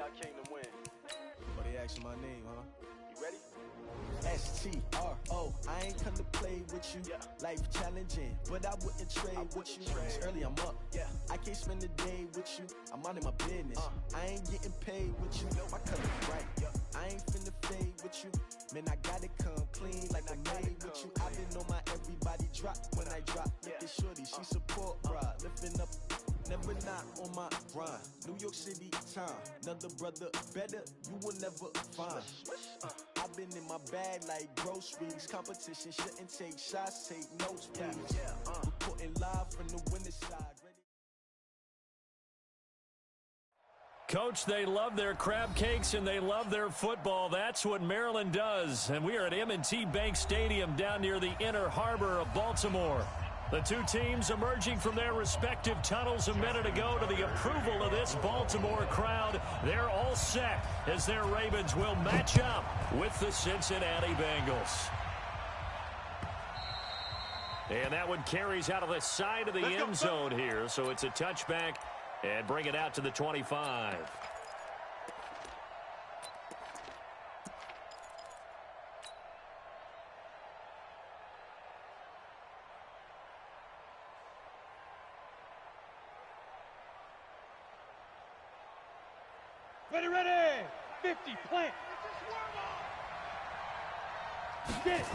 I came to win. Oh, they asking my name, huh? You ready? S-T-R-O, I ain't come to play with you. Yeah. Life challenging, but I wouldn't trade with you. It's early, I'm up. Yeah. I can't spend the day with you. I'm minding my business. I ain't getting paid with you. My color right. Yeah. I ain't finna fade with you. Man, I gotta come clean like I'm made with you. I've been on my everybody drop when I drop. Look at shorty, she support ride. Lifting up, never not on my grind. New York City time. Another brother better, you will never find. I've been in my bag like groceries. Competition shouldn't take shots, take notes, please. Reporting live from the winning side. Coach, they love their crab cakes and they love their football. That's what Maryland does. And we are at M&T Bank Stadium down near the Inner Harbor of Baltimore. The two teams emerging from their respective tunnels a minute ago to the approval of this Baltimore crowd. They're all set as their Ravens will match up with the Cincinnati Bengals. And that one carries out of the side of the end zone here, so it's a touchback and bring it out to the 25. Ready, 50, plant. Get it.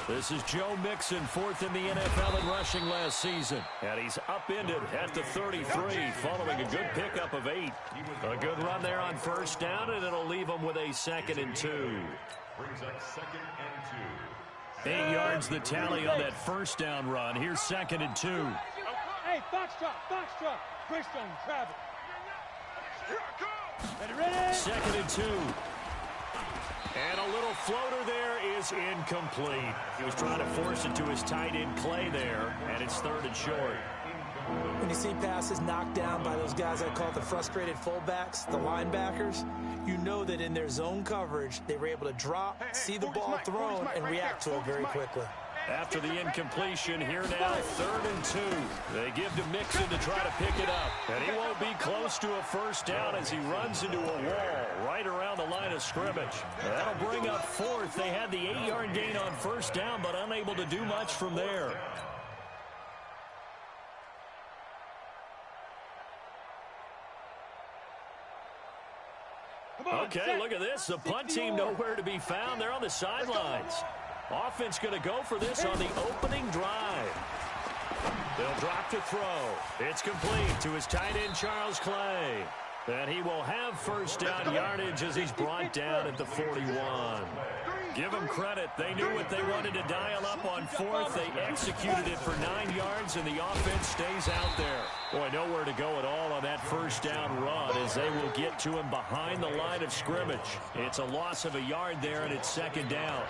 This is Joe Mixon, fourth in the NFL in rushing last season. And he's upended at the 33, following a good pickup of 8. A good run there on first down, and it'll leave him with a 2nd and 2. Brings up 2nd and 2. 8 yards the tally on that first down run. Here's 2nd and 2. Hey, Foxtrot. Christian, Travis. Ready. 2nd and 2. And a little floater there is incomplete. He was trying to force it to his tight end Clay there, and it's 3rd and short. When you see passes knocked down by those guys I call the frustrated fullbacks, the linebackers, you know that in their zone coverage, they were able to drop, see the ball thrown, and react to it very quickly. After the incompletion, here now, 3rd and 2. They give to Mixon to try to pick it up. And he won't be close to a first down as he runs into a wall right around the line of scrimmage. That'll bring up 4th. They had the 8-yard gain on first down, but unable to do much from there. Okay, look at this. The punt team nowhere to be found. They're on the sidelines. Offense going to go for this on the opening drive. They'll drop to throw. It's complete to his tight end, Charles Clay. And he will have first down yardage as he's brought down at the 41. Give them credit. They knew what they wanted to dial up on 4th. They executed it for 9 yards, and the offense stays out there. Boy, nowhere to go at all on that first down run as they will get to him behind the line of scrimmage. It's a loss of a yard there, and it's 2nd down.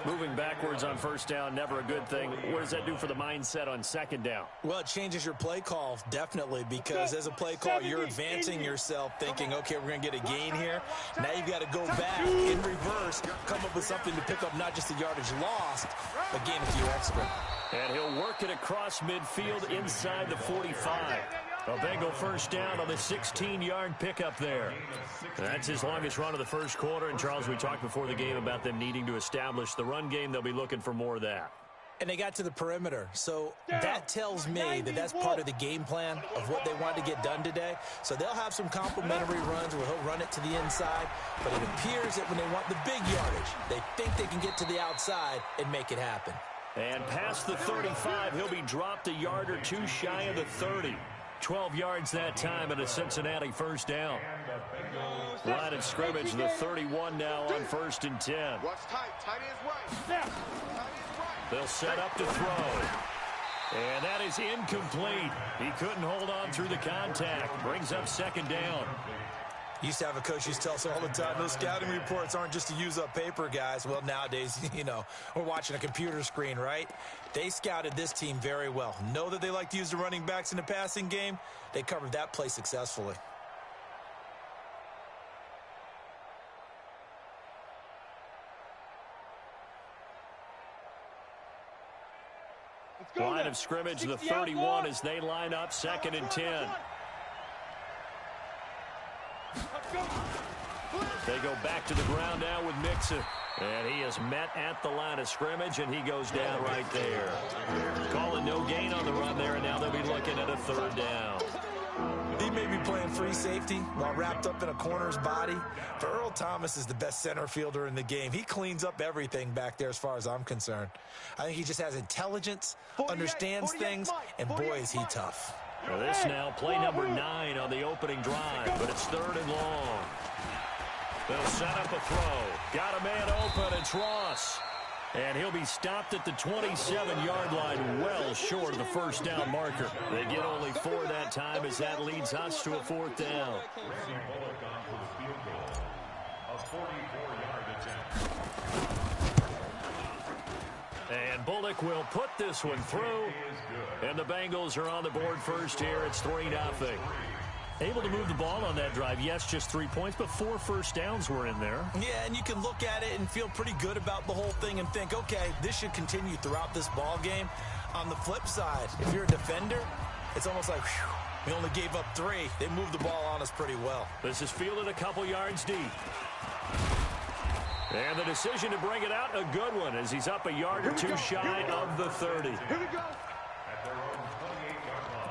Moving backwards on first down, never a good thing. What does that do for the mindset on 2nd down? Well, it changes your play call, definitely, because as a play call, you're advancing yourself thinking, okay, we're going to get a gain here. Now you've got to go back in reverse, come up with something to pick up not just the yardage lost, but gain it to your expert. And he'll work it across midfield inside the 45. A Bengal first down on the 16-yard pickup there. That's his longest run of the first quarter. And, Charles, we talked before the game about them needing to establish the run game. They'll be looking for more of that. And they got to the perimeter. So that tells me that that's part of the game plan of what they want to get done today. So they'll have some complimentary runs where he'll run it to the inside. But it appears that when they want the big yardage, they think they can get to the outside and make it happen. And past the 35, he'll be dropped a yard or two shy of the 30. 12 yards that time and a Cincinnati first down. Line of scrimmage, the 31 now on 1st and 10. Watch tight. Tight end's right. They'll set up to throw. And that is incomplete. He couldn't hold on through the contact. Brings up 2nd down. Used to have a coach used to tell us all the time, those scouting reports aren't just to use up paper, guys. Well, nowadays, we're watching a computer screen, right? They scouted this team very well. Know that they like to use the running backs in the passing game. They covered that play successfully. Line of scrimmage, the 31 as they line up 2nd and 10. They go back to the ground now with Mixon. And he is met at the line of scrimmage, and he goes down right there. Calling no gain on the run there, and now they'll be looking at a third down. He may be playing free safety while wrapped up in a corner's body, but Earl Thomas is the best center fielder in the game. He cleans up everything back there as far as I'm concerned. I think he just has intelligence, understands things, and boy, is he tough. Well, this now play number 9 on the opening drive, but it's 3rd and long. They'll set up a throw. Got a man open. It's Ross. And he'll be stopped at the 27-yard line, well short of the first down marker. They get only 4 that time as that leads us to a 4th down. And Bullock will put this one through. And the Bengals are on the board first here. It's 3-0. Able to move the ball on that drive. Yes, just 3 points, but 4 first downs were in there. Yeah, and you can look at it and feel pretty good about the whole thing and think, okay, this should continue throughout this ball game. On the flip side, if you're a defender, it's almost like, whew, we only gave up 3. They moved the ball on us pretty well. This is fielded a couple yards deep. And the decision to bring it out, a good one, as he's up a yard or 2 shy of the 30. Here we go. At their own 28-yard line.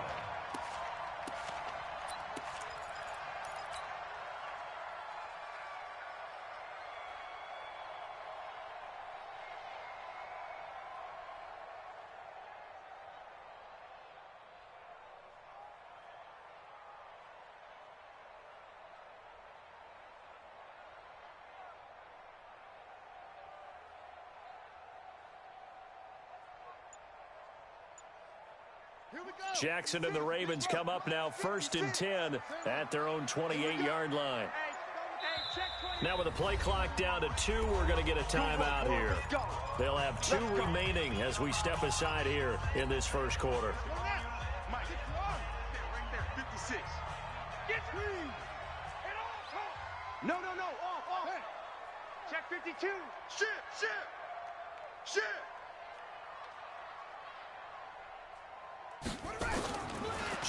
Jackson and the Ravens come up now 1st and 10 at their own 28-yard line. Now with the play clock down to 2, we're going to get a timeout here. They'll have 2 remaining as we step aside here in this first quarter. Mike, right there, 56. Get free. No. Off. Check 52. Shit.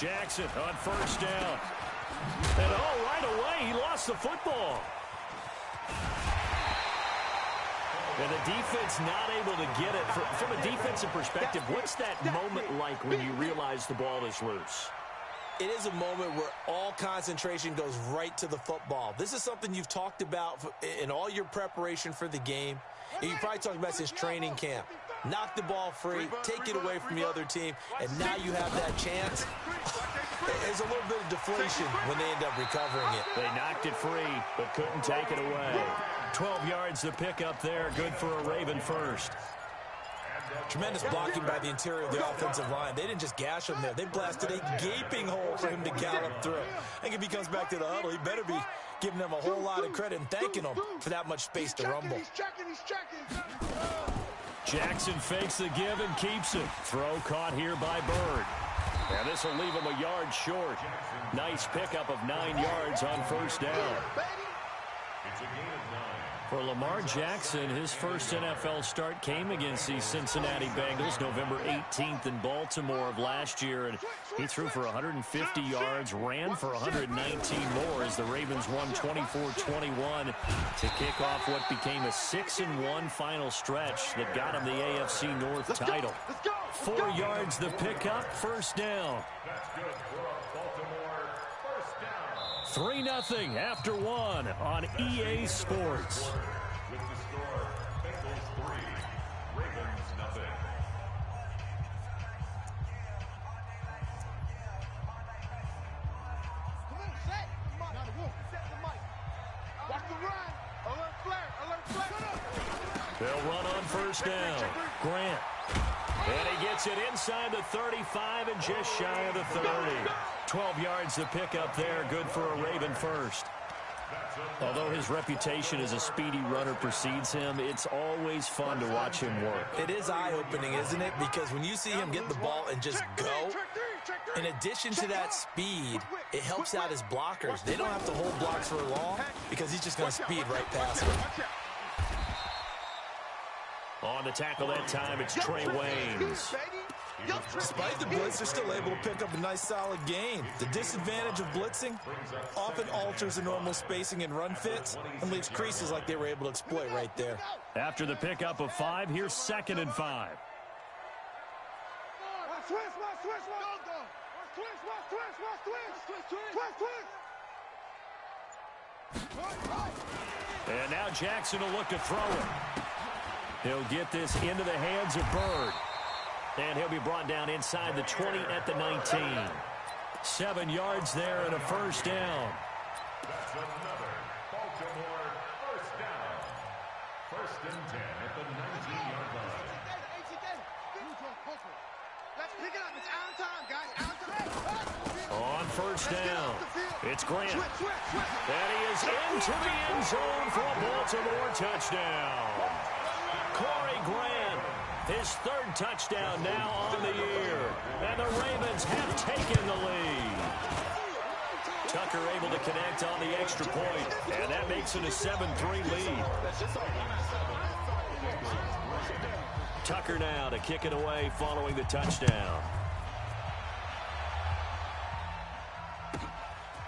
Jackson on first down. And right away, he lost the football. And the defense not able to get it. From a defensive perspective, what's that moment like when you realize the ball is loose? It is a moment where all concentration goes right to the football. This is something you've talked about in all your preparation for the game. And you probably talked about since training camp. Knock the ball free, take it away from the other team, and now you have that chance. There's a little bit of deflation when they end up recovering it. They knocked it free, but couldn't take it away. 12 yards to pick up there, good for a Raven first. Tremendous blocking by the interior of the offensive line. They didn't just gash him there. They blasted a gaping hole for him to gallop through. I think if he comes back to the huddle, he better be giving them a whole lot of credit and thanking them for that much space to rumble. He's checking. Jackson fakes the give and keeps it. Throw caught here by Bird. And this will leave him a yard short. Nice pickup of 9 yards on first down. It's a gain of 9. For Lamar Jackson, his first NFL start came against the Cincinnati Bengals November 18th in Baltimore of last year, and he threw for 150 yards, ran for 119 more as the Ravens won 24-21 to kick off what became a 6-1 final stretch that got him the AFC North title. 4 yards the pickup, first down. That's good for a Baltimore first down. 3-0 after 1 on EA Sports. With the score, Bengals 3, Ravens 0. Come on, set. Set the mic. Watch the run. Alert flare. They'll run on first down. Grant. And he gets it inside the 35 and just shy of the 30. 12 yards to pick up there. Good for a Raven first. Although his reputation as a speedy runner precedes him, it's always fun to watch him work. It is eye-opening, isn't it? Because when you see him get the ball and just go, in addition to that speed, it helps out his blockers. They don't have to hold blocks for long because he's just going to speed right past them. On the tackle that time, it's Trey Waynes. Despite the blitz, they're still able to pick up a nice solid gain. The disadvantage of blitzing often alters the normal spacing and run fits and leaves creases like they were able to exploit right there. After the pickup of 5, here's 2nd and 5. And now Jackson will look to throw it. He'll get this into the hands of Byrd. And he'll be brought down inside the 20 at the 19. 7 yards there and a first down. That's another Baltimore first down. 1st and 10 at the 19-yard line. Let's pick it up. It's out time, guys. Out time. On first down, it's Grant. And he is into the end zone for a Baltimore touchdown. Corey Grant, his 3rd touchdown now on the year. And the Ravens have taken the lead. Tucker able to connect on the extra point, and that makes it a 7-3 lead. Tucker now to kick it away following the touchdown.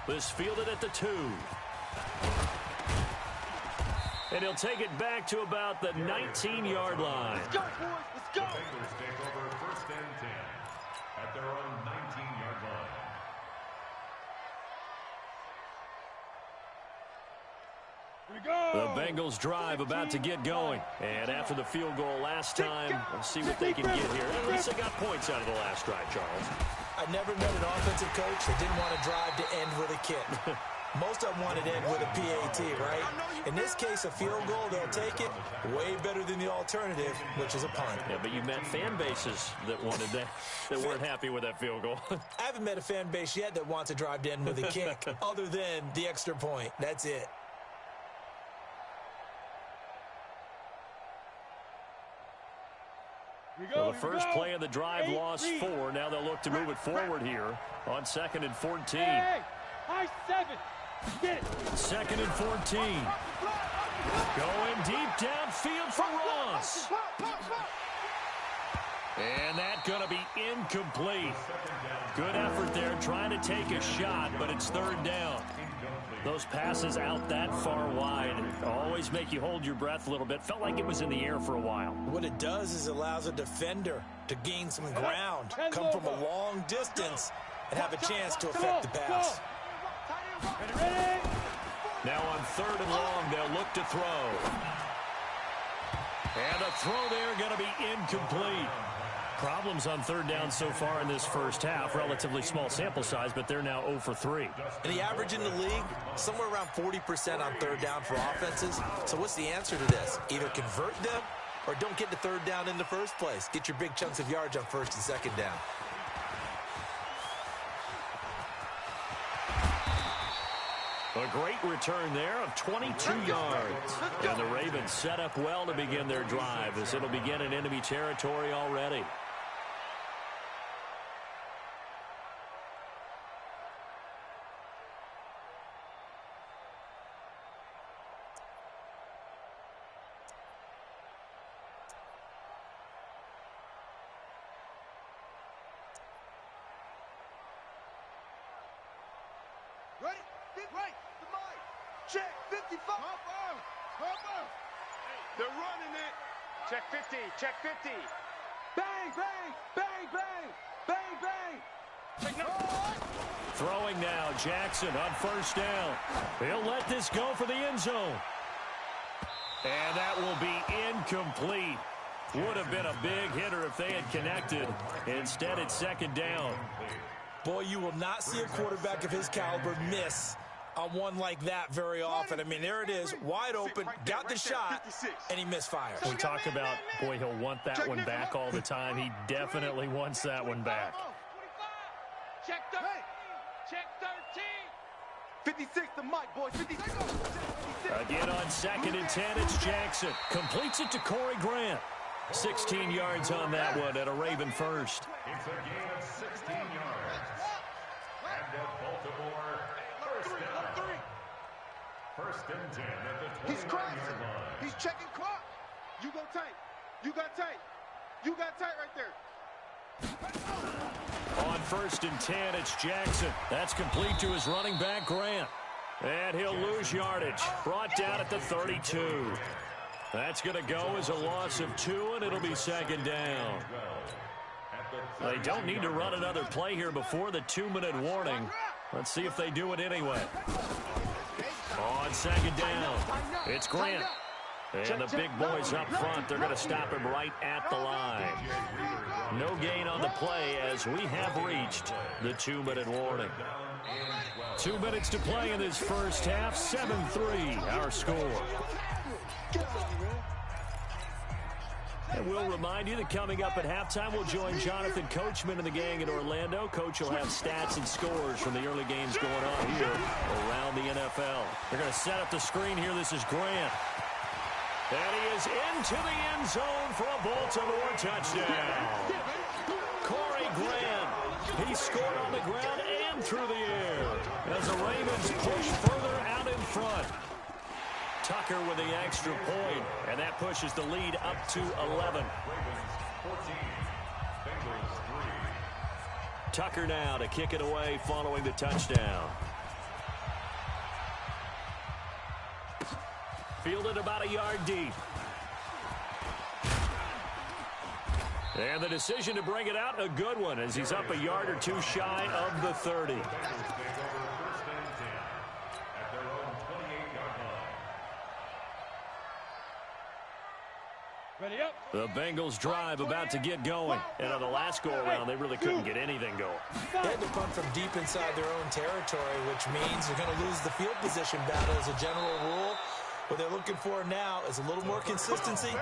This fielded at the 2. And he'll take it back to about the 19-yard line. Let's go, boys. Let's go. The Bengals take over 1st and 10 at their own 19-yard line. The Bengals drive about to get going. And after the field goal last time, we'll see what they can get here. At least they got points out of the last drive, Charles. I never met an offensive coach that didn't want to drive to end with a kick. Most of them wanted to end with a PAT, right? In this case, a field goal, they'll take it. Way better than the alternative, which is a punt. Yeah, but you met fan bases that wanted that weren't happy with that field goal. I haven't met a fan base yet that wants to drive to end with a kick, other than the extra point. That's it. Well, the first play of the drive lost 4. Now they'll look to move it forward here on 2nd and 14. Hey, high 7. Get it. 2nd and 14. Going deep downfield for Ross. And that's going to be incomplete. Good effort there trying to take a shot, but it's 3rd down. Those passes out that far wide always make you hold your breath a little bit. Felt like it was in the air for a while. What it does is it allows a defender to gain some ground, come from a long distance, and have a chance to affect the pass. Now on 3rd and long, they'll look to throw. And the throw there going to be incomplete. Problems on 3rd down so far in this first half. Relatively small sample size, but they're now 0 for 3. And the average in the league, somewhere around 40% on 3rd down for offenses. So what's the answer to this? Either convert them or don't get to 3rd down in the first place. Get your big chunks of yards on 1st and 2nd down. A great return there of 22 yards. And the Ravens set up well to begin their drive as it'll begin in enemy territory already. Ready? Right. The mic. Check 55. Hopper. They're running it. Check 50. Check 50. Bang, bang, bang, bang, bang, bang. Check no. Throwing now, Jackson on 1st down. He'll let this go for the end zone. And that will be incomplete. Would have been a big hitter if they had connected. Instead, it's 2nd down. Boy, you will not see a quarterback of his caliber miss on one like that very often. I mean, there it is, wide open, got the shot, and he misfired. We talk about, boy, he'll want that one back all the time. He definitely wants that one back. Check 13. Check 13. 56, the mic, boys. 56. Again on 2nd and 10, it's Jackson. Completes it to Corey Grant. 16 yards on that one at a Raven first. It's a gain of 16 yards. And a Baltimore first down. 1st and 10 at the 21-yard line. He's checking clock. You go tight. You got tight. You got tight right there. On 1st and 10, it's Jackson. That's complete to his running back, Grant. And he'll lose yardage. Brought down at the 32. That's going to go as a loss of 2, and it'll be 2nd down. They don't need to run another play here before the 2-minute warning. Let's see if they do it anyway. On 2nd down, it's Grant. And the big boys up front, they're going to stop him right at the line. No gain on the play as we have reached the 2-minute warning. 2 minutes to play in this first half. 7-3, our score. And we'll remind you that coming up at halftime, we'll join Jonathan Coachman and the gang in Orlando. Coach will have stats and scores from the early games going on here around the NFL. They're going to set up the screen here. This is Grant. And he is into the end zone for a Baltimore touchdown. Corey Grant. He scored on the ground and through the air as the Ravens push further out in front. Tucker with the extra point, and that pushes the lead up to 11. Tucker now to kick it away following the touchdown. Fielded about a yard deep. And the decision to bring it out, a good one, as he's up a yard or two shy of the 30. Ready up. The Bengals drive about to get going. And on the last go-around, they really couldn't get anything going. They had to punt from deep inside their own territory, which means they're going to lose the field position battle as a general rule. What they're looking for now is a little more consistency,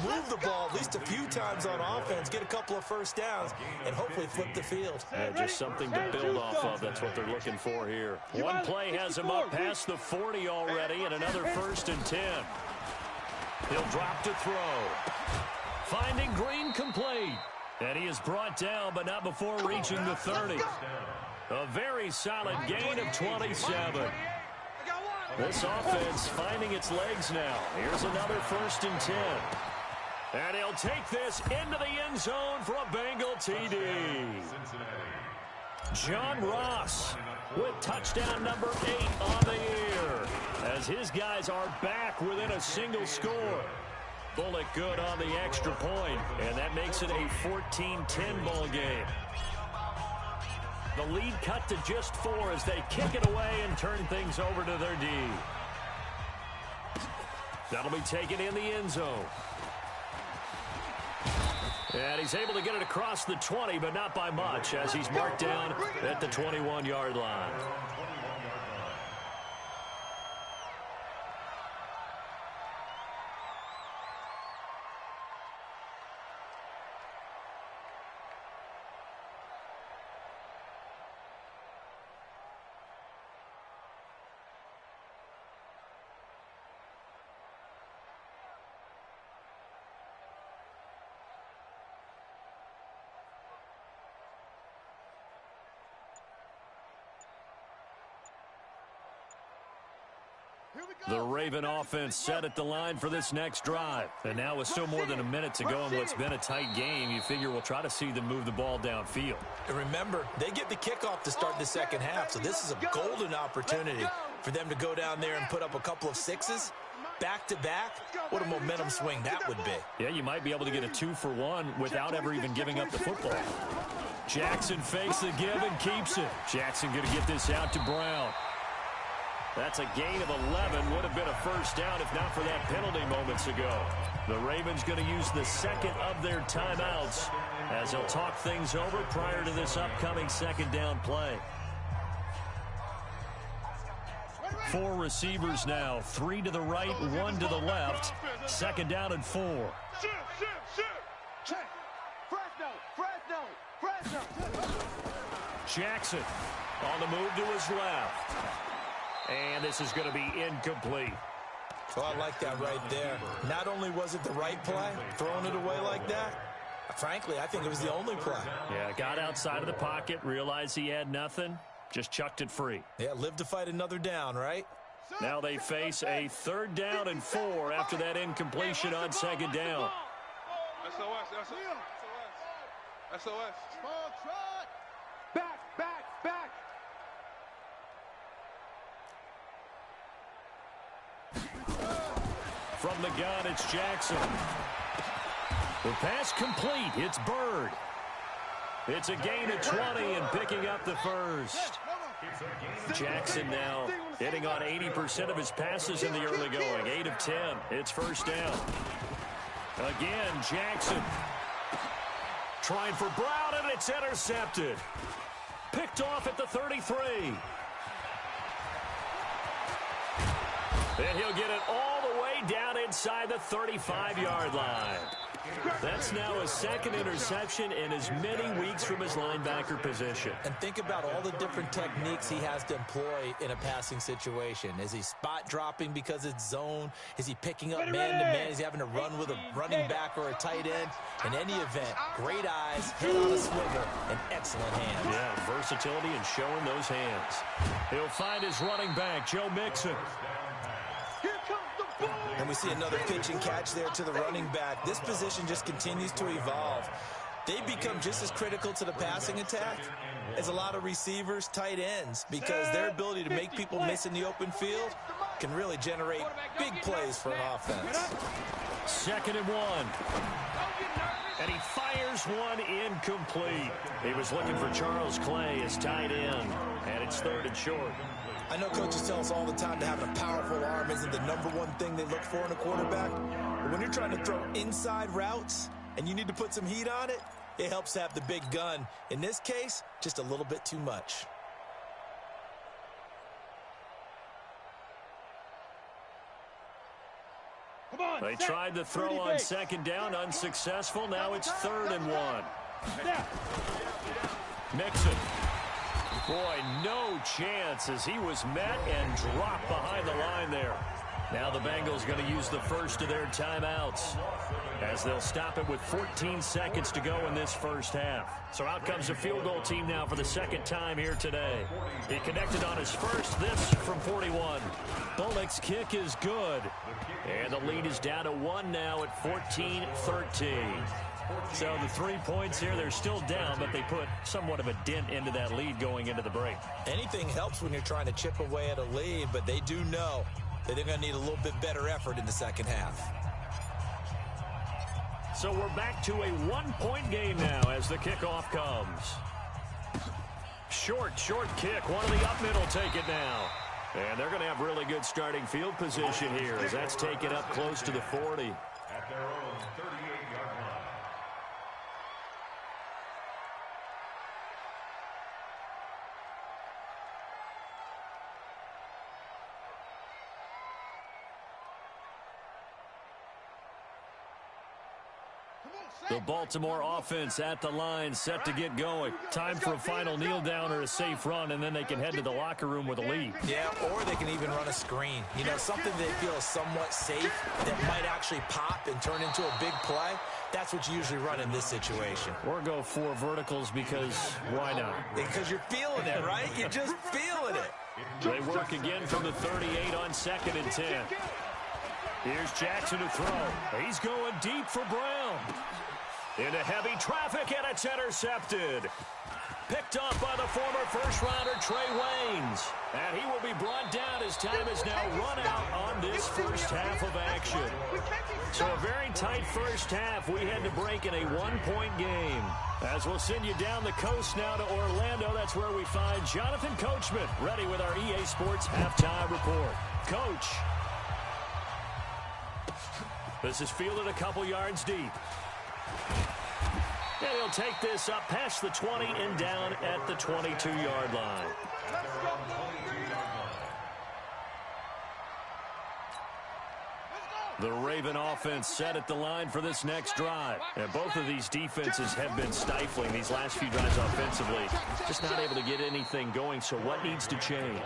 move the ball at least a few times on offense, get a couple of first downs, and hopefully flip the field. Yeah, just something to build off of. That's what they're looking for here. One play has him up past the 40 already, and another 1st and 10. He'll drop to throw. Finding Green complete. And he is brought down, but not before reaching the 30. A very solid gain of 27. This offense finding its legs now. Here's another 1st and 10. And he'll take this into the end zone for a Bengal TD. John Ross with touchdown number 8 on the year, as his guys are back within a single score. Bullock good on the extra point, and that makes it a 14-10 ball game. The lead cut to just 4 as they kick it away and turn things over to their D. That'll be taken in the end zone. And he's able to get it across the 20, but not by much, as he's marked down at the 21-yard line. The Raven offense set at the line for this next drive. And now with still more than a minute to go in what's been a tight game, you figure we'll try to see them move the ball downfield. And remember, they get the kickoff to start the second half, so this is a golden opportunity for them to go down there and put up a couple of 6s. Back-to-back, what a momentum swing that would be. Yeah, you might be able to get a 2-for-1 without ever even giving up the football. Jackson fakes the give and keeps it. Jackson going to get this out to Brown. That's a gain of 11. Would have been a first down if not for that penalty moments ago. The Ravens going to use the second of their timeouts as they'll talk things over prior to this upcoming second down play. 4 receivers now, 3 to the right, 1 to the left. Second down and 4. Jackson on the move to his left. And this is going to be incomplete. Well, I like that right there. Not only was it the right play, throwing it away like that, frankly, I think it was the only play. Yeah, got outside of the pocket, realized he had nothing, just chucked it free. Yeah, live to fight another down, right? Now they face a 3rd down and 4 after that incompletion on second down. SOS. Small trot. Back, back, back. From the gun, it's Jackson. The pass complete. It's Bird. It's a gain of 20 and picking up the first. Jackson now hitting on 80% of his passes in the early going. 8 of 10. It's first down. Again, Jackson trying for Brown, and it's intercepted. Picked off at the 33. And he'll get it all the way down inside the 35-yard line. That's now his second interception in as many weeks from his linebacker position. And think about all the different techniques he has to employ in a passing situation. Is he spot dropping because it's zone? Is he picking up man-to-man? Is he having to run with a running back or a tight end? In any event, great eyes, head on a swivel, and excellent hands. Yeah, versatility and showing those hands. He'll find his running back, Joe Mixon. And we see another pitch and catch there to the running back. This position just continues to evolve. They become just as critical to the passing attack as a lot of receivers, tight ends, because their ability to make people miss in the open field can really generate big plays for an offense. 2nd and 1. And he fires one incomplete. He was looking for Charles Clay as tight end, and it's 3rd and short. I know coaches tell us all the time that having a powerful arm isn't the #1 thing they look for in a quarterback. But when you're trying to throw inside routes and you need to put some heat on it, it helps to have the big gun. In this case, just a little bit too much. They tried to throw on 2nd down, unsuccessful. Now it's 3rd and 1. Mixon. Boy, no chance as he was met and dropped behind the line there. Now the Bengals going to use the first of their timeouts as they'll stop it with 14 seconds to go in this first half. So out comes the field goal team now for the 2nd time here today. He connected on his first, this from 41. Bullock's kick is good. And the lead is down to 1 now at 14-13. So the 3 points here, they're still down, but they put somewhat of a dent into that lead going into the break. Anything helps when you're trying to chip away at a lead, but they do know that they're going to need a little bit better effort in the second half. So we're back to a 1-point game now as the kickoff comes. Short kick. One of the up middle take it now. And they're going to have really good starting field position here as that's taken up close to the 40. At their own 38-yard line. The Baltimore offense at the line, set to get going. Time for a final kneel down or a safe run, and then they can head to the locker room with a lead. Yeah, or they can even run a screen. You know, something they feel is somewhat safe that might actually pop and turn into a big play. That's what you usually run in this situation. Or go 4 verticals because why not? Because you're feeling it, right? You're just feeling it. They work again from the 38 on 2nd and 10. Here's Jackson to throw. He's going deep for Brown. Into heavy traffic, and it's intercepted. Picked off by the former first-rounder Trey Waynes. And he will be brought down as time is now run out on this first half of action. So a very tight first half. We had to break in a 1-point game. As we'll send you down the coast now to Orlando, that's where we find Jonathan Coachman ready with our EA Sports halftime report. Coach. This is fielded a couple yards deep. And he'll take this up past the 20 and down at the 22-yard line. The Raven offense set at the line for this next drive. And both of these defenses have been stifling these last few drives offensively. Just not able to get anything going, so what needs to change?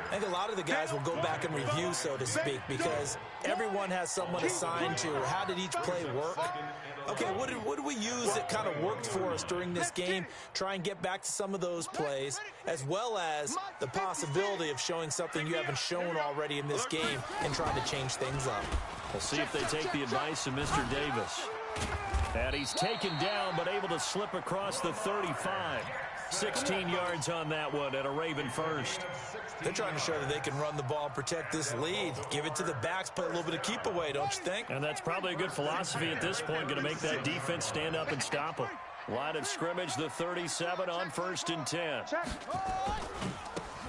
I think a lot of the guys will go back and review, so to speak, because everyone has someone assigned to how did each play work. Okay, what did we use that kind of worked for us during this game? Try and get back to some of those plays, as well as the possibility of showing something you haven't shown already in this game and trying to change things up. We'll see if they take the advice of Mr. Davis. And he's taken down, but able to slip across the 35. 16 yards on that one and a Raven first. They're trying to show that they can run the ball and protect this lead. Give it to the backs, play a little bit of keep away, don't you think? And that's probably a good philosophy at this point, going to make that defense stand up and stop them. Line of scrimmage, the 37 on 1st and 10.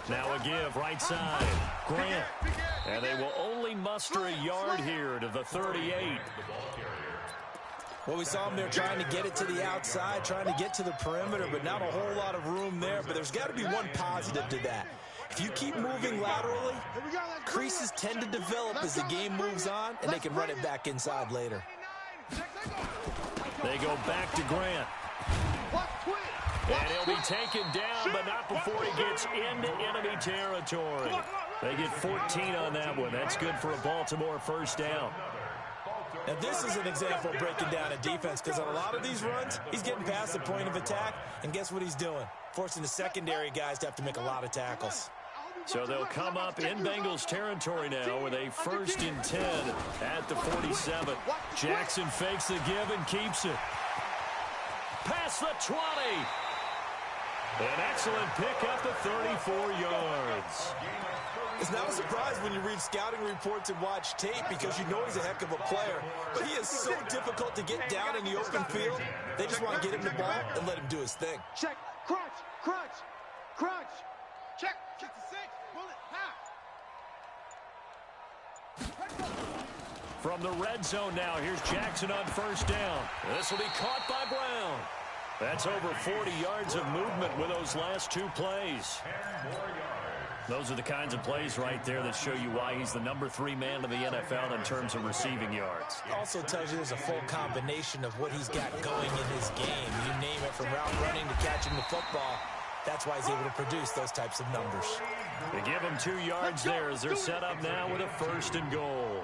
Now a give, right side. Grant. And they will only muster a yard here to the 38. Well, we saw them there trying to get it to the outside, trying to get to the perimeter, but not a whole lot of room there. But there's got to be one positive to that. If you keep moving laterally, creases tend to develop as the game moves on, and they can run it back inside later. They go back to Grant. And he'll be taken down, but not before he gets into enemy territory. They get 14 on that one. That's good for a Baltimore first down. Now, this is an example of breaking down a defense, because on a lot of these runs, he's getting past the point of attack, and guess what he's doing? Forcing the secondary guys to have to make a lot of tackles. So they'll come up in Bengals territory now with a 1st and 10 at the 47. Jackson fakes the give and keeps it. Past the 20. An excellent pickup of 34 yards. It's not a surprise when you read scouting reports and watch tape, because you know he's a heck of a player. But he is so difficult to get down in the open field. They just want to get him the ball and let him do his thing. Check, crunch, crunch, crunch. Check, check the 6, bullet, half. From the red zone now, here's Jackson on 1st down. This will be caught by Brown. That's over 40 yards of movement with those last 2 plays. Those are the kinds of plays right there that show you why he's the number 3 man in the NFL in terms of receiving yards. Also tells you there's a full combination of what he's got going in his game. You name it, from route running to catching the football. That's why he's able to produce those types of numbers. They give him 2 yards there as they're set up now with a 1st and goal.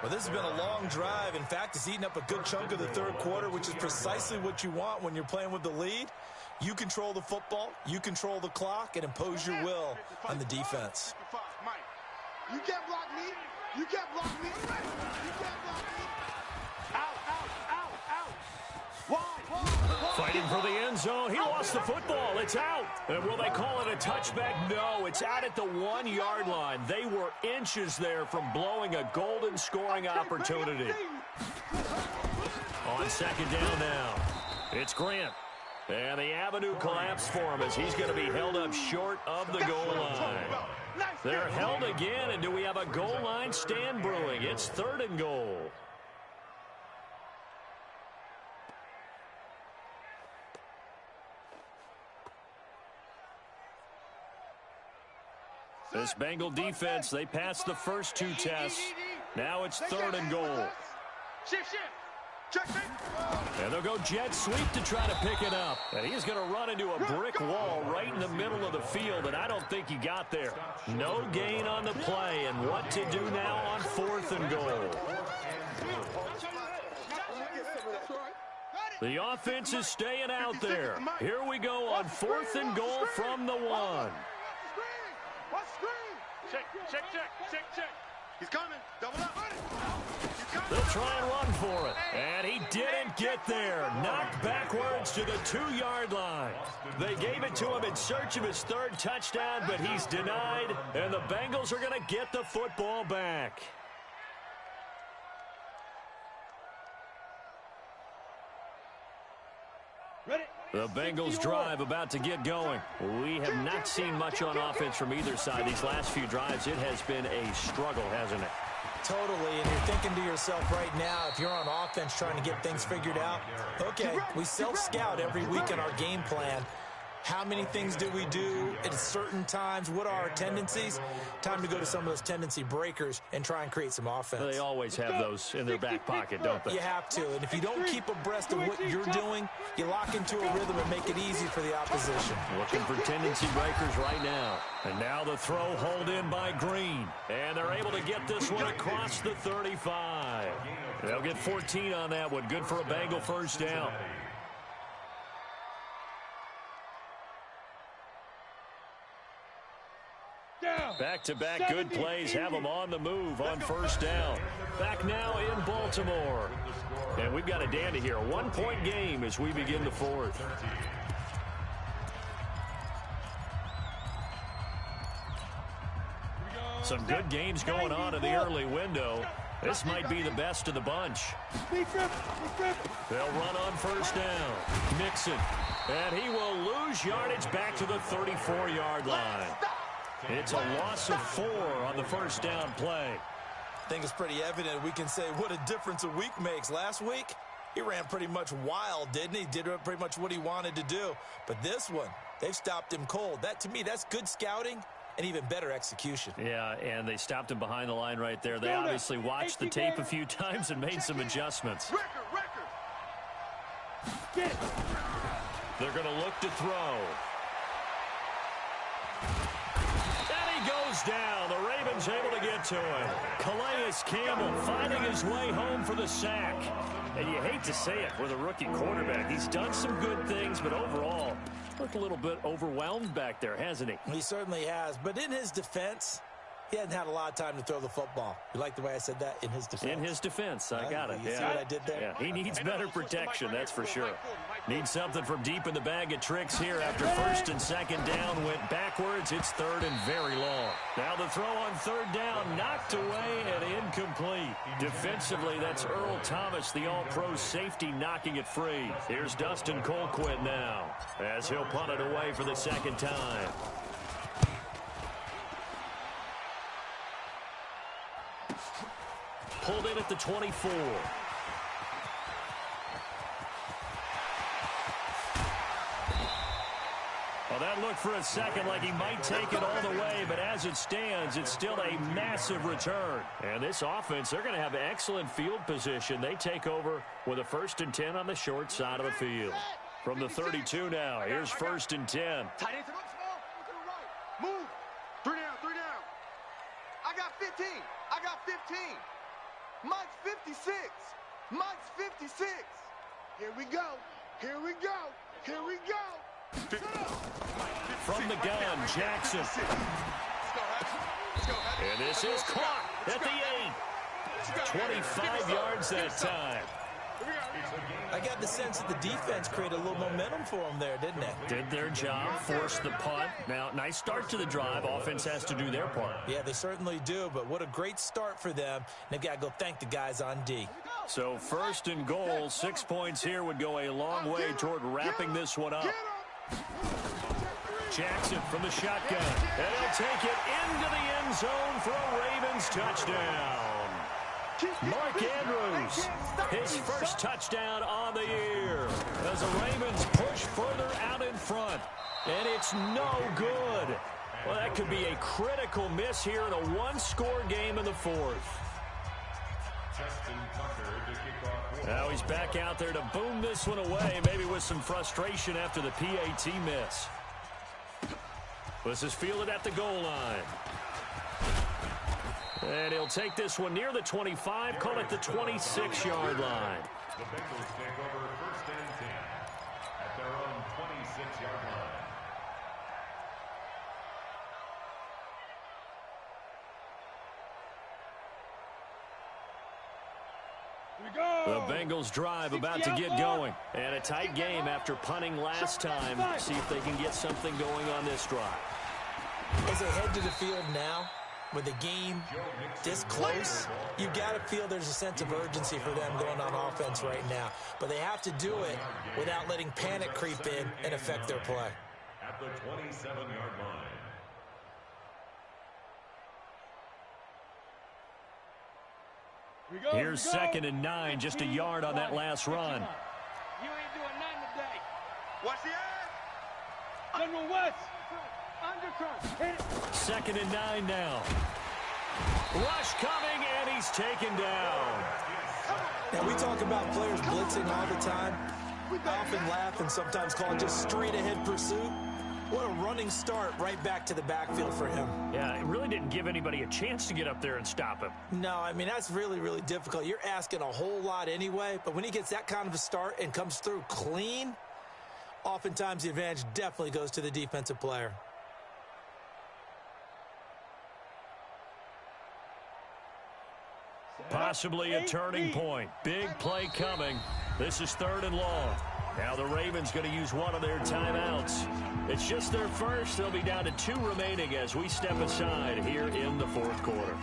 Well, this has been a long drive. In fact, it's eaten up a good chunk of the 3rd quarter, which is precisely what you want when you're playing with the lead. You control the football, you control the clock, and impose your will on the defense. You can't block me. You can't block me. You can't block me. Out, out, out, out. Fighting for the end zone. He lost the football. It's out. And will they call it a touchback? No, it's out at the 1-yard line. They were inches there from blowing a golden scoring opportunity. On 2nd down now, it's Grant. And the avenue collapsed for him as he's going to be held up short of the goal line. They're held again, and do we have a goal line stand brewing? It's 3rd and goal. This Bengal defense, they passed the first 2 tests. Now it's 3rd and goal. And they'll go jet sweep to try to pick it up. And he's going to run into a brick wall right in the middle of the field, and I don't think he got there. No gain on the play, and what to do now on 4th and goal. The offense is staying out there. Here we go on 4th and goal from the 1. Check, check, check, check, check. He's coming. Double up. They'll try and run for it. And he didn't get there. Knocked backwards to the 2-yard line. They gave it to him in search of his 3rd touchdown, but he's denied. And the Bengals are going to get the football back. The Bengals drive about to get going. We have not seen much on offense from either side. These last few drives, it has been a struggle, hasn't it? Totally, and you're thinking to yourself right now, if you're on offense trying to get things figured out, okay, we self-scout every week in our game plan. How many things do we do at certain times? What are our tendencies? Time to go to some of those tendency breakers and try and create some offense. They always have those in their back pocket, don't they? You have to, and if you don't keep abreast of what you're doing, you lock into a rhythm and make it easy for the opposition. Looking for tendency breakers right now. And now the throw hauled in by Green. And they're able to get this one across the 35. They'll get 14 on that one. Good for a Bengal first down. Back-to-back good plays have them on the move on first down. Back now in Baltimore. And we've got a dandy here. A 1-point game as we begin the fourth. Some good games going on in the early window. This might be the best of the bunch. They'll run on first down. Mixon. And he will lose yardage back to the 34-yard line. It's a loss of 4 on the first down play. I think it's pretty evident we can say what a difference a week makes. Last week, he ran pretty much wild, didn't he? Did pretty much what he wanted to do. But this one, they've stopped him cold. That, to me, that's good scouting and even better execution. Yeah, and they stopped him behind the line right there. They obviously watched the tape a few times and made some adjustments. They're going to look to throw. Down. The Ravens able to get to him. Calais Campbell finding his way home for the sack. And you hate to say it with a rookie quarterback. He's done some good things, but overall, looked a little bit overwhelmed back there, hasn't he? He certainly has. But in his defense, he hadn't had a lot of time to throw the football. You like the way I said that? In his defense. In his defense. I got it. You see what I did there? Yeah, he needs better protection, that's for sure. Needs something from deep in the bag of tricks here after first and second down went backwards. It's third and very long. Now the throw on third down knocked away and incomplete. Defensively, that's Earl Thomas, the all-pro safety, knocking it free. Here's Dustin Colquitt now as he'll punt it away for the second time. Pulled in at the 24. Well, that looked for a second like he might take it all the way, but as it stands, it's still a massive return. And this offense, they're going to have excellent field position. They take over with a 1st and 10 on the short side of the field. From the 32 now, here's 1st and 10. Tight end to look small. Look to the right. Move. 3 down, 3 down. I got 15. I got 15. Mike's 56. Mike's 56. Here we go. Here we go. Here we go. From the gun, Jackson. And this is caught at the 8. 25 yards that time. I got the sense that the defense created a little momentum for them there, didn't it? Did their job, forced the punt. Now, nice start to the drive. Offense has to do their part. Yeah, they certainly do, but what a great start for them. They've got to go thank the guys on D. So 1st and goal, 6 points here would go a long way toward wrapping this one up. Jackson from the shotgun. And he'll take it into the end zone for a Ravens touchdown. Mark Andrews, his first touchdown on the year as the Ravens push further out in front. And it's no good. Well, that could be a critical miss here in a one-score game in the fourth. Now he's back out there to boom this one away, maybe with some frustration after the PAT miss. This is fielded at the goal line. And he'll take this one near the 25, call it the 26-yard line. The Bengals take over 1st and 10 at their own 26-yard line. The Bengals drive about to get going. And a tight game after punting last time. See if they can get something going on this drive. As they head to the field now, with the game this close, you got to feel there's a sense of urgency for them going on offense right now. But they have to do it without letting panic creep in and affect their play. At the 27-yard line. Here's 2nd and 9, just a yard on that last run. You ain't doing nothing today. Watch the eye. General West. Undercross. Hit it. 2nd and 9 now. Rush coming, and he's taken down. Now, we talk about players blitzing all the time. I often laugh and sometimes call it just straight-ahead pursuit. What a running start right back to the backfield for him. Yeah, it really didn't give anybody a chance to get up there and stop him. No, I mean, that's really, really difficult. You're asking a whole lot anyway, but when he gets that kind of a start and comes through clean, oftentimes the advantage definitely goes to the defensive player. Possibly a turning point. Big play coming. This is 3rd and long. Now the Ravens going to use one of their timeouts. It's just their first. They'll be down to 2 remaining as we step aside here in the 4th quarter.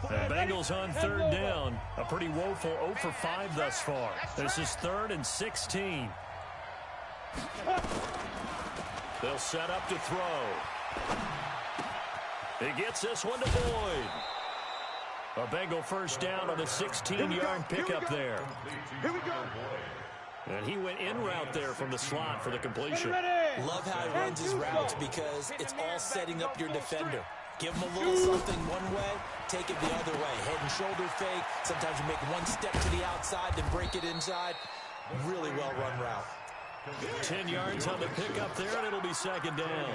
The Bengals on 3rd down. A pretty woeful 0 for 5 thus far. This is 3rd and 16. They'll set up to throw. He gets this one to Boyd. A Bengal first down on the 16-yard pickup there. Here we go. And he went in route there from the slot for the completion. Love how he runs his routes because it's all setting up your defender. Give him a little something one way, take it the other way. Head and shoulder fake. Sometimes you make one step to the outside, then break it inside. Really well-run route. 10 yards on the pickup there, and it'll be 2nd down.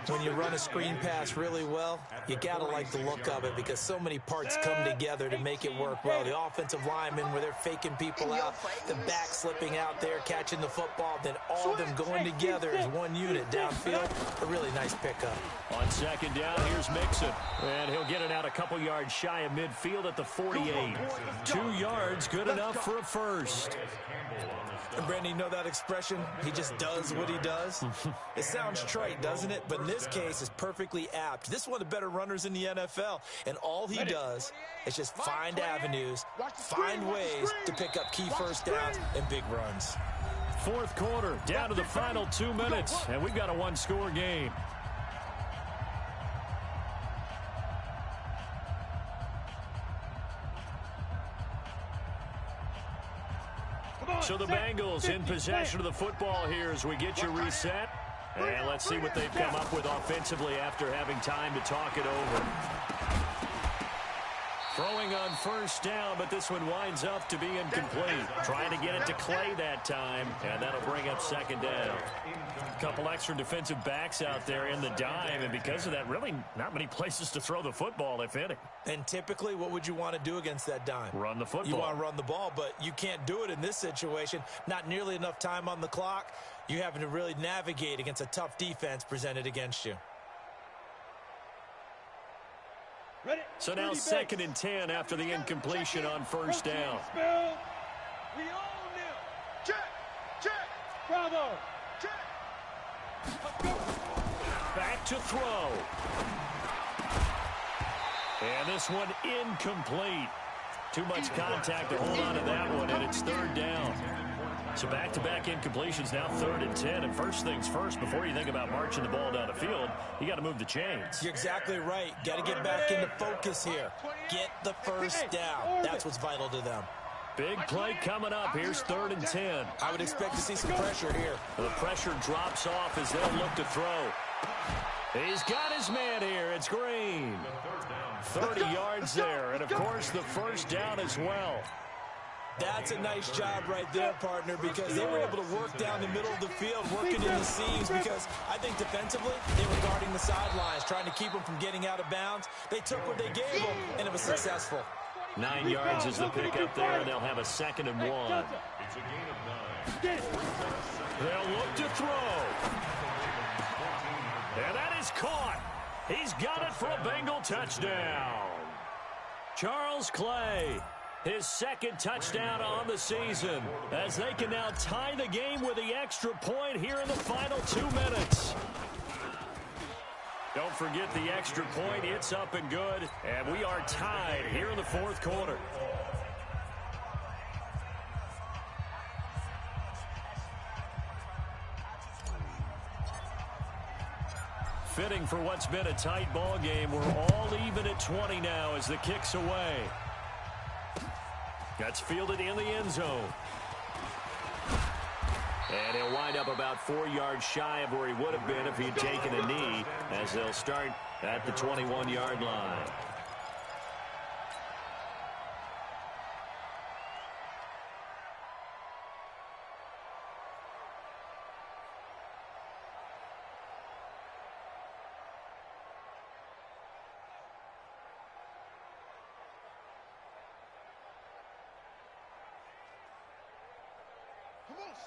When you run a screen pass really well, you got to like the look of it because so many parts come together to make it work well. The offensive linemen where they're faking people out, the back slipping out there, catching the football, then all of them going together as one unit downfield. A really nice pickup. On 2nd down, here's Mixon. And he'll get it out a couple yards shy of midfield at the 48. 2 yards, good enough for a first. And Brandon, you know that expression? He just does what he does? It sounds trite, doesn't it? But in this case, it's perfectly apt. This is one of the better runners in the NFL, and all he does is just find avenues, find ways to pick up key first downs and big runs. 4th quarter, down to the final 2 minutes, and we've got a 1-score game. So the Bengals in possession of the football here as we get you reset. And let's see what they've come up with offensively after having time to talk it over. Throwing on 1st down, but this one winds up to be incomplete. Trying to get it to Clay that time, and that'll bring up 2nd down. A couple extra defensive backs out there in the dime, and because of that, really not many places to throw the football, if any. And typically, what would you want to do against that dime? Run the football. You want to run the ball, but you can't do it in this situation. Not nearly enough time on the clock. You're having to really navigate against a tough defense presented against you. So now 2nd and 10 after the incompletion on 1st down. We all knew. Check. Check. Bravo. Check. Back to throw. And this one incomplete. Too much contact to hold on to that one, and it's 3rd down. So back-to-back incompletions, now 3rd and 10. And first things first, before you think about marching the ball down the field, you got to move the chains. You're exactly right. Got to get back into focus here. Get the first down. That's what's vital to them. Big play coming up. Here's 3rd and 10. I would expect to see some pressure here. The pressure drops off as they'll look to throw. He's got his man here. It's Green. 30 yards there. And, of course, the first down as well. That's a nice job right there, partner, because they were able to work down the middle of the field, working in the seams, because I think defensively they were guarding the sidelines, trying to keep them from getting out of bounds. They took what they gave them, and it was successful. 9 yards is the pickup there, and they'll have a 2nd and 1. It's a gain of 9. They'll look to throw. And that is caught. He's got it for a Bengal touchdown. Charles Clay, his 2nd touchdown on the season, as they can now tie the game with the extra point here in the final 2 minutes. Don't forget the extra point. It's up and good, and we are tied here in the 4th quarter. Fitting for what's been a tight ball game. We're all even at 20 now as the kick's away. That's fielded in the end zone. And he'll wind up about 4 yards shy of where he would have been if he'd taken a knee, as they'll start at the 21-yard line.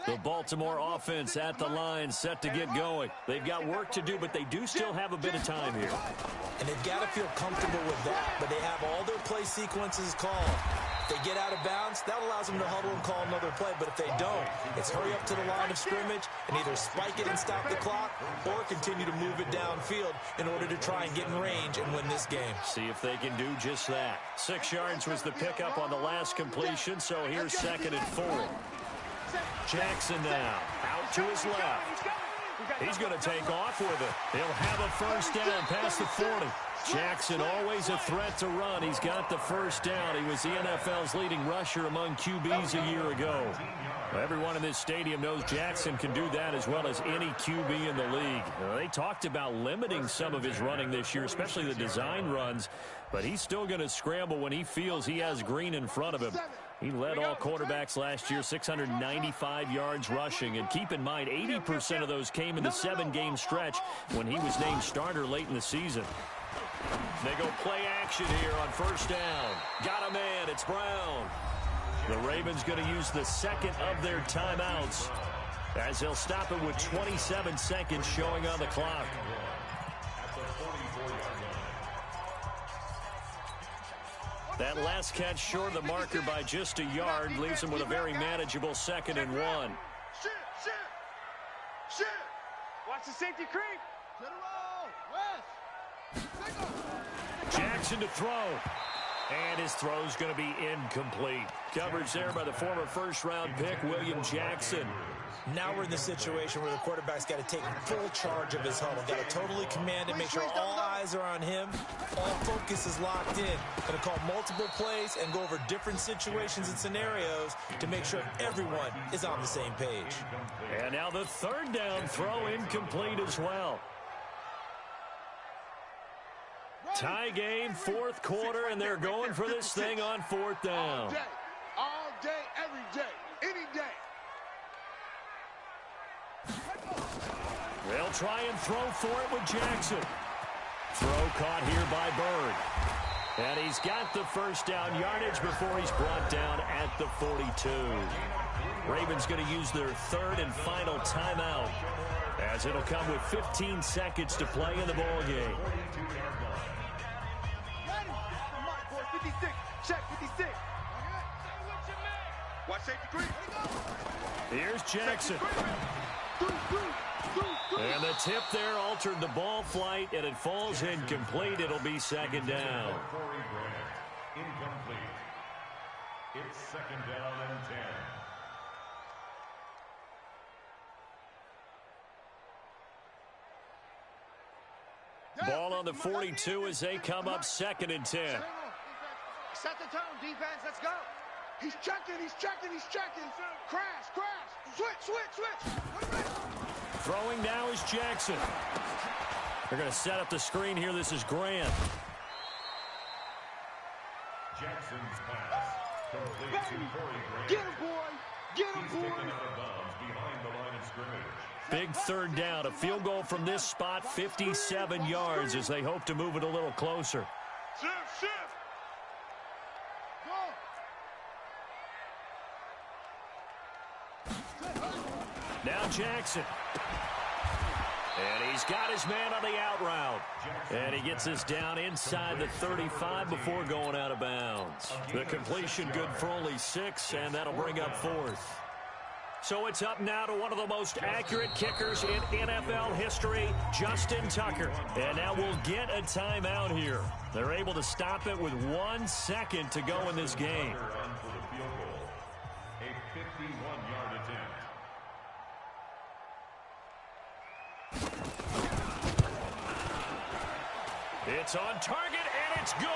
The Baltimore offense at the line, set to get going. They've got work to do, but they do still have a bit of time here. And they've got to feel comfortable with that, but they have all their play sequences called. If they get out of bounds, that allows them to huddle and call another play, but if they don't, it's hurry up to the line of scrimmage and either spike it and stop the clock or continue to move it downfield in order to try and get in range and win this game. See if they can do just that. 6 yards was the pickup on the last completion, so here's 2nd and 4. Jackson now, out to his left. He's going to take off with it. He'll have a first down past the 40. Jackson always a threat to run. He's got the first down. He was the NFL's leading rusher among QBs a year ago. Everyone in this stadium knows Jackson can do that as well as any QB in the league. They talked about limiting some of his running this year, especially the design runs, but he's still going to scramble when he feels he has green in front of him. He led all quarterbacks last year, 695 yards rushing. And keep in mind, 80% of those came in the 7-game stretch when he was named starter late in the season. They go play action here on first down. Got a man. It's Brown. The Ravens going to use the second of their timeouts as they'll stop it with 27 seconds showing on the clock. That last catch short of the marker by just a yard leaves him with a very manageable 2nd and 1. Shit! Watch the safety creep. To the roll. West. Jackson to throw. And his throw's going to be incomplete. Coverage there by the former first-round pick, William Jackson. Now we're in the situation where the quarterback's got to take full charge of his huddle. Got to totally command it, make sure all eyes are on him. All focus is locked in. Going to call multiple plays and go over different situations and scenarios to make sure everyone is on the same page. And now the 3rd down throw incomplete as well. Tie game, 4th quarter, and they're going for this thing on 4th down. All day, every day, any day. They'll try and throw for it with Jackson. Throw caught here by Bird. And he's got the first down yardage before he's brought down at the 42. Ravens going to use their 3rd and final timeout as it'll come with 15 seconds to play in the ball game. Mark 56, check 56. Watch safety creep. Here's Jackson. And the tip there altered the ball flight, and it falls incomplete. It'll be 2nd down. Incomplete. It's 2nd down and 10. Ball on the 42 as they come up 2nd and 10. Set the tone, defense. Let's go. He's checking. Crash. Switch. Throwing now is Jackson. They're going to set up the screen here. This is Grant. Jackson's pass complete to Corey Grant. Get him, boy. He's taken out of bounds behind the line of scrimmage. Big 3rd down. A field goal from this spot, 57 yards as they hope to move it a little closer. Shift. Now Jackson. And he's got his man on the out route. And he gets us down inside the 35 before going out of bounds. The completion good for only 6, and that'll bring up 4th. So it's up now to one of the most accurate kickers in NFL history, Justin Tucker. And now we'll get a timeout here. They're able to stop it with 1 second to go in this game. A 51-yard attempt. It's on target, and it's good.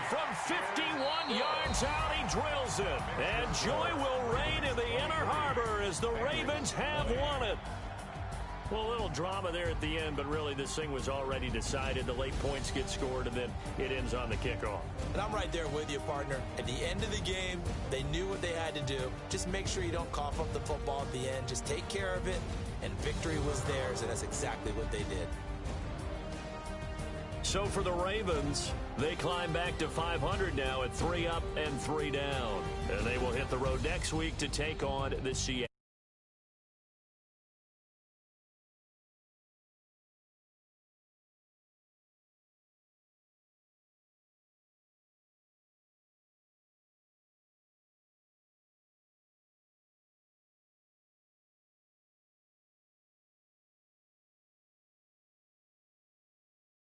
From 51 yards out, he drills it. And joy will reign in the Inner Harbor as the Ravens have won it. Well, a little drama there at the end, but really this thing was already decided. The late points get scored, and then it ends on the kickoff. And I'm right there with you, partner. At the end of the game, they knew what they had to do. Just make sure you don't cough up the football at the end. Just take care of it, and victory was theirs, and that's exactly what they did. So for the Ravens, they climb back to 500 now at 3 up and 3 down. And they will hit the road next week to take on the Seattle.